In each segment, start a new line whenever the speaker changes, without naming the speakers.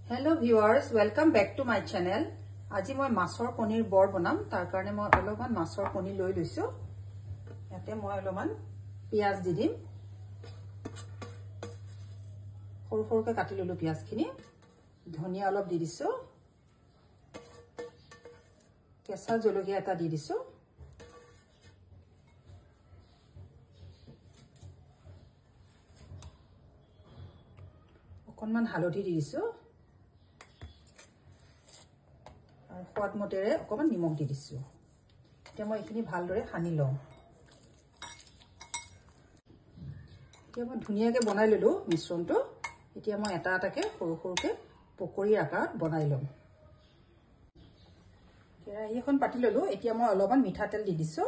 Hello viewers, welcome back to my channel. আজি মই মাছৰ পনীৰ বৰ বনাম তাৰ কাৰণে মই অলপমান মাছৰ পনীৰ লৈ লৈছো ইয়াতে মই অলপমান পিয়াজ দি দিম সৰু সৰুকৈ কাটি ললো পিয়াজখিনি ধনিয়া অলপ দি দিছো কেঁচা জলকীয়া এটা দি দিছো অকণমান হালধি দি দিছো स्वाद मतेरे अकमान निमक दि दिसु এতিয়া মই এখিনি ভালদৰে হানি লম এতিয়া মই ধুনিয়াকে বনাই ললো মিশ্ৰণটো এতিয়া মই এটা এটাকে সৰু সৰুকে পকৰি আকাৰত বনাই লম কেৰাহী এখন পাতি ললো এতিয়া মই অলপমান মিঠা তেল দি দিছো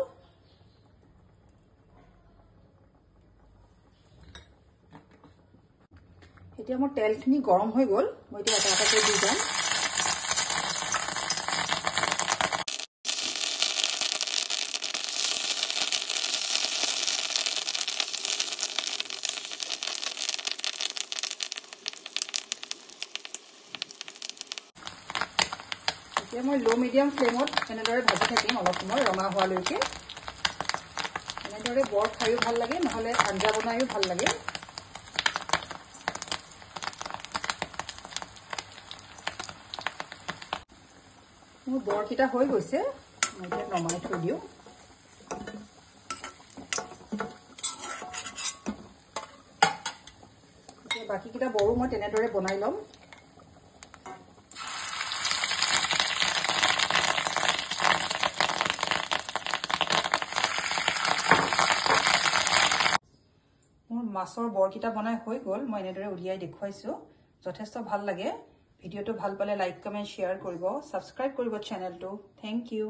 এতিয়া মোৰ তেলখিনি গৰম হৈ গল মই এতিয়া এটা এটাকে দি যাম এতিয়া মই লো মিডিয়াম ফ্লেমত এনেদৰে ভাজি থাকিম অলপ সময় ৰঙা হোৱালৈকে এনেদৰে বৰ খাইও ভাল লাগে নহলে আঞ্জা বনাইও ভাল লাগে মোৰ বৰকিটা হৈ গৈছে মই এতিয়া নমাই থৈ দিও এতিয়া বাকি কিটা বৰো মই তেনেদৰে বনাই লম মাছৰ বৰকিটা বনাই হৈ গল মই এনেদৰে উলিয়াই দেখুৱাইছো যথেষ্ট ভাল লাগে ভিডিওটো ভাল পালে লাইক কমেন্ট শেয়াৰ কৰিব সাবস্ক্ৰাইব কৰিব চেনেলটো থ্যাংক ইউ